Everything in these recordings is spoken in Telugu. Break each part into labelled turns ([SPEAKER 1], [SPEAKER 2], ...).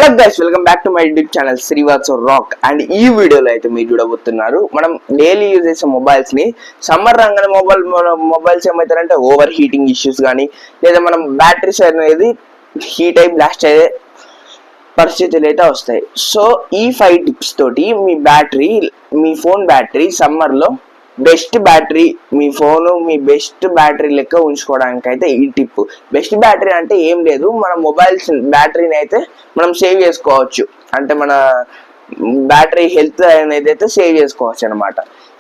[SPEAKER 1] Hello guys, welcome back to my YouTube channel Srivastav rock. And ఈ వీడియోలో అయితే మీరు చూడబోతున్నారు, మనం డైలీ యూజ్ చేసే మొబైల్స్ ని సమ్మర్ రాగానే మొబైల్స్ ఏమవుతారంటే ఓవర్ హీటింగ్ ఇష్యూస్ కానీ, లేదా మనం బ్యాటరీస్ అనేది హీట్ అయి బ్లాస్ట్ అయ్యే పరిస్థితులు అయితే వస్తాయి. సో ఈ 5 టిప్స్ తోటి మీ ఫోన్ బ్యాటరీ సమ్మర్లో బెస్ట్ బ్యాటరీ, మీ ఫోను మీ బెస్ట్ బ్యాటరీ లెక్క ఉంచుకోవడానికి అయితే ఈ టిప్. బెస్ట్ బ్యాటరీ అంటే ఏం లేదు, మన మొబైల్స్ బ్యాటరీని అయితే మనం సేవ్ చేసుకోవచ్చు, అంటే మన బ్యాటరీ హెల్త్ అనేది అయితే సేవ్ చేసుకోవచ్చు అనమాట.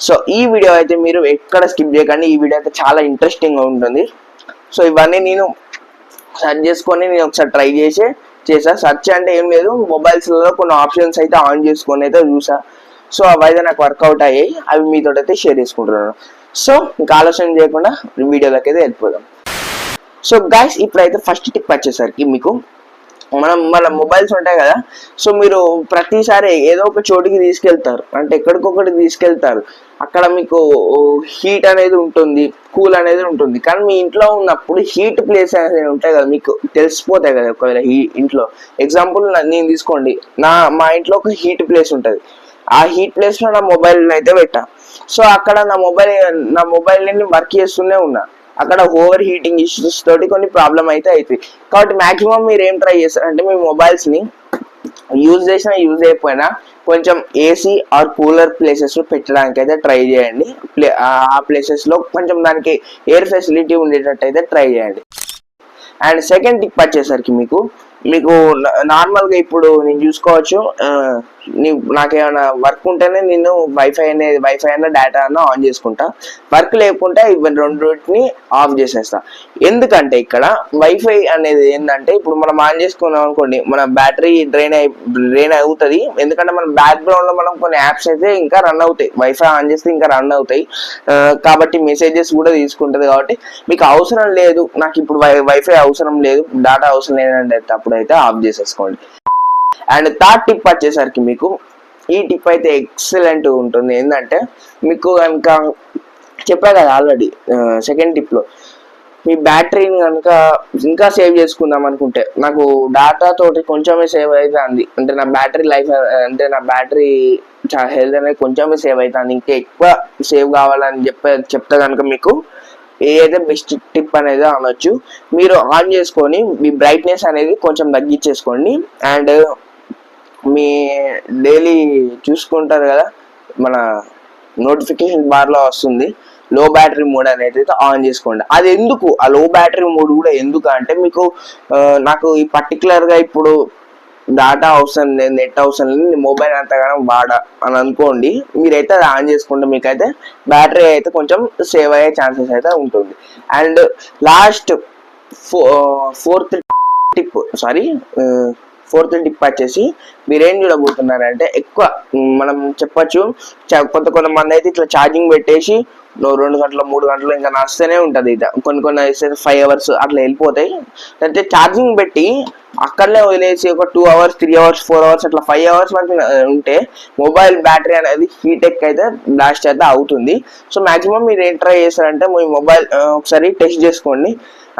[SPEAKER 1] సో ఈ వీడియో అయితే మీరు ఎక్కడ స్కిప్ చేయకండి, ఈ వీడియో అయితే చాలా ఇంట్రెస్టింగ్గా ఉంటుంది. సో ఇవన్నీ నేను సెర్చ్ చేసుకొని నేను ఒకసారి ట్రై చేసా. సెర్చ్ అంటే ఏం లేదు, మొబైల్స్లో కొన్ని ఆప్షన్స్ అయితే ఆన్ చేసుకొని అయితే చూసా. సో అవైతే నాకు వర్కౌట్ అయ్యాయి, అవి మీతో అయితే షేర్ చేసుకుంటున్నాను. సో ఇంకా ఆలోచన చేయకుండా వీడియోలోకి అయితే వెళ్ళిపోదాం. సో గైస్, ఇప్పుడైతే ఫస్ట్ టిప్ వచ్చేసరికి మీకు మన మొబైల్స్ ఉంటాయి కదా, సో మీరు ప్రతిసారి ఏదో ఒక చోటికి తీసుకెళ్తారు, అంటే ఎక్కడికొకటి తీసుకెళ్తారు. అక్కడ మీకు హీట్ అనేది ఉంటుంది, కూల్ అనేది ఉంటుంది. కానీ మీ ఇంట్లో ఉన్నప్పుడు హీట్ ప్లేస్ అనేది ఉంటాయి కదా, మీకు తెలిసిపోతాయి కదా. ఒకవేళ ఇంట్లో ఎగ్జాంపుల్ నేను తీసుకోండి, మా ఇంట్లో ఒక హీట్ ప్లేస్ ఉంటుంది. ఆ హీట్ ప్లేస్ లో నా మొబైల్ అయితే పెట్టా. సో అక్కడ నా మొబైల్ నేను వర్క్ చేస్తూనే ఉన్నా. అక్కడ ఓవర్ హీటింగ్ ఇష్యూస్ తోటి కొన్ని ప్రాబ్లం అయితే అవుతాయి. కాబట్టి మాక్సిమం మీరు ఏం ట్రై చేస్తారంటే, మీ మొబైల్స్ ని యూజ్ చేయకపోయినా కొంచెం ఏసీ ఆర్ కూలర్ ప్లేసెస్ లో పెట్టడానికి అయితే ట్రై చేయండి. ఆ ప్లేసెస్ లో కొంచెం దానికి ఎయిర్ ఫెసిలిటీ ఉండేటట్టు అయితే ట్రై చేయండి. అండ్ సెకండ్ టిప్ వచ్చేసరికి మీకు నార్మల్గా ఇప్పుడు నేను చూసుకోవచ్చు, నాకేమైనా వర్క్ ఉంటేనే నేను వైఫై అయినా డేటా అన్నా ఆన్ చేసుకుంటా. వర్క్ లేకుంటే ఇవన్నీ రెండింటిని ఆఫ్ చేసేస్తా. ఎందుకంటే ఇక్కడ వైఫై అనేది ఏంటంటే, ఇప్పుడు మనం ఆన్ చేసుకున్నాం అనుకోండి, మన బ్యాటరీ డ్రైన్ అవుతుంది. ఎందుకంటే మన బ్యాక్గ్రౌండ్ లో మనం కొన్ని యాప్స్ అయితే ఇంకా రన్ అవుతాయి, వైఫై ఆన్ చేస్తే ఇంకా రన్ అవుతాయి. కాబట్టి మెసేజెస్ కూడా తీసుకుంటుంది. కాబట్టి మీకు అవసరం లేదు, నాకు ఇప్పుడు వైఫై అవసరం లేదు, డేటా అవసరం లేదంటే అప్పుడైతే ఆఫ్ చేసేసుకోండి. అండ్ థర్డ్ టిప్ వచ్చేసరికి మీకు ఈ టిప్ అయితే ఎక్సలెంట్ ఉంటుంది. ఏంటంటే, మీకు కనుక చెప్పా కదా ఆల్రెడీ సెకండ్ టిప్ లో, మీ బ్యాటరీని కనుక ఇంకా సేవ్ చేసుకుందాం అనుకుంటే, నాకు డేటా తోటి కొంచెమే సేవ్ అవుతుంది, అంటే నా బ్యాటరీ లైఫ్, అంటే నా బ్యాటరీ హెల్త్ అనేది కొంచెమే సేవ్ అవుతుంది, ఇంకా ఎక్కువ సేవ్ కావాలని చెప్తే కనుక మీకు ఏదైతే బెస్ట్ టిప్ అనేది అనొచ్చు. మీరు ఆన్ చేసుకొని మీ బ్రైట్నెస్ అనేది కొంచెం తగ్గించేసుకోండి. అండ్ మీ డైలీ చూసుకుంటారు కదా, మన నోటిఫికేషన్ బార్లో వస్తుంది లో బ్యాటరీ మోడ్ అనేది అయితే ఆన్ చేసుకోండి. అది ఎందుకు, ఆ లో బ్యాటరీ మోడ్ కూడా ఎందుకు అంటే, మీకు నాకు ఈ పర్టికులర్గా ఇప్పుడు డేటా అవసరం లేదు, నెట్ అవసరం లేదు, మొబైల్ అంతగానో వాడా అని అనుకోండి, మీరైతే అది ఆన్ చేసుకుంటే మీకైతే బ్యాటరీ అయితే కొంచెం సేవ్ అయ్యే ఛాన్సెస్ అయితే ఉంటుంది. అండ్ లాస్ట్ ఫోర్త్ టిప్ వచ్చేసి, మీరేం చూడబోతున్నారంటే, ఎక్కువ మనం చెప్పచ్చు, కొంతమంది అయితే ఇట్లా ఛార్జింగ్ పెట్టేసి 2 గంటలు 3 గంటలు ఇంకా నస్తూనే ఉంటుంది. కొన్ని అయితే 5 hours అట్లా వెళ్ళిపోతాయి. అంటే ఛార్జింగ్ పెట్టి అక్కడనే వదిలేసి ఒక 2 hours 3 hours 4 hours అట్లా 5 hours వరకు ఉంటే మొబైల్ బ్యాటరీ అనేది హీట్ అయితే బ్లాస్ట్ అయితే అవుతుంది. సో మాక్సిమం మీరు ఏం ట్రై చేస్తారంటే, మీ మొబైల్ ఒకసారి టెస్ట్ చేసుకోండి,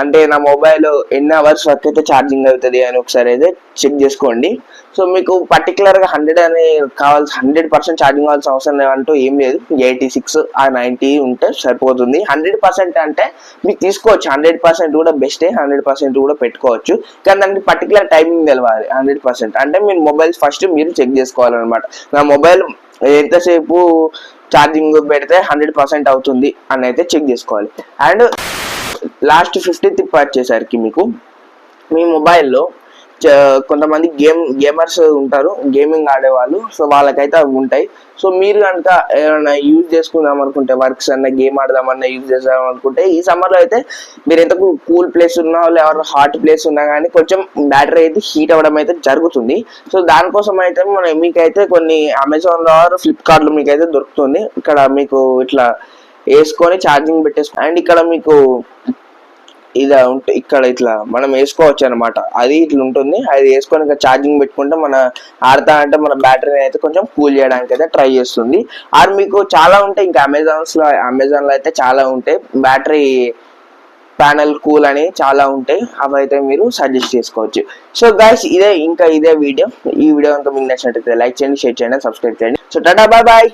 [SPEAKER 1] అంటే నా మొబైల్ ఎన్ని అవర్స్ వరకు అయితే ఛార్జింగ్ అవుతుంది అని ఒకసారి అయితే చెక్ చేసుకోండి. సో మీకు పర్టికులర్గా 100% ఛార్జింగ్ కావాల్సిన అవసరం లేదంటూ ఏం లేదు. 86 ఆ 90 ఉంటే సరిపోతుంది. 100% అంటే మీకు తీసుకోవచ్చు, 100% కూడా బెస్టే, 100% కూడా పెట్టుకోవచ్చు. కానీ దానికి పర్టికులర్ టైమింగ్ తెలవాలి. 100% అంటే మీరు మొబైల్ ఫస్ట్ మీరు చెక్ చేసుకోవాలన్నమాట, నా మొబైల్ ఎంతసేపు ఛార్జింగ్ పెడితే 100% అవుతుంది అని అయితే చెక్ చేసుకోవాలి. అండ్ లాస్ట్ 5th టిప్ వచ్చేసరికి, మీకు మీ మొబైల్లో కొంతమంది గేమర్స్ ఉంటారు, గేమింగ్ ఆడేవాళ్ళు. సో వాళ్ళకైతే అవి ఉంటాయి. సో మీరు కనుక ఏమైనా యూజ్ చేసుకుందాం అనుకుంటే, వర్క్స్ అన్న గేమ్ ఆడదామన్నా యూజ్ చేద్దాం అనుకుంటే, ఈ సమ్మర్లో అయితే మీరు ఎంత కూల్ ప్లేస్ ఉన్నా లేదా హాట్ ప్లేస్ ఉన్నా కానీ కొంచెం బ్యాటరీ అయితే హీట్ అవ్వడం అయితే జరుగుతుంది. సో దానికోసం అయితే మీకైతే కొన్ని అమెజాన్లో ఫ్లిప్కార్ట్లో మీకైతే దొరుకుతుంది. ఇక్కడ మీకు ఇట్లా వేసుకొని ఛార్జింగ్ పెట్టేసుకో, అండ్ ఇక్కడ మీకు ఇది ఇక్కడ ఇట్లా మనం వేసుకోవచ్చు అనమాట. అది ఇట్లా ఉంటుంది, అది వేసుకొని ఇంకా ఛార్జింగ్ పెట్టుకుంటే మన ఆడతా అంటే మన బ్యాటరీని అయితే కొంచెం కూల్ చేయడానికి అయితే ట్రై చేస్తుంది. ఆర్ మీకు చాలా ఉంటాయి, ఇంకా అమెజాన్లో అయితే చాలా ఉంటాయి బ్యాటరీ ప్యానల్ కూల్ అని చాలా ఉంటాయి, అవి అయితే మీరు సజెస్ట్ చేసుకోవచ్చు. సో గైస్ ఇదే వీడియో. ఈ వీడియో కనుక మీకు నచ్చినట్లయితే లైక్ చేయండి, షేర్ చేయండి, సబ్స్క్రైబ్ చేయండి. So tata, bye bye.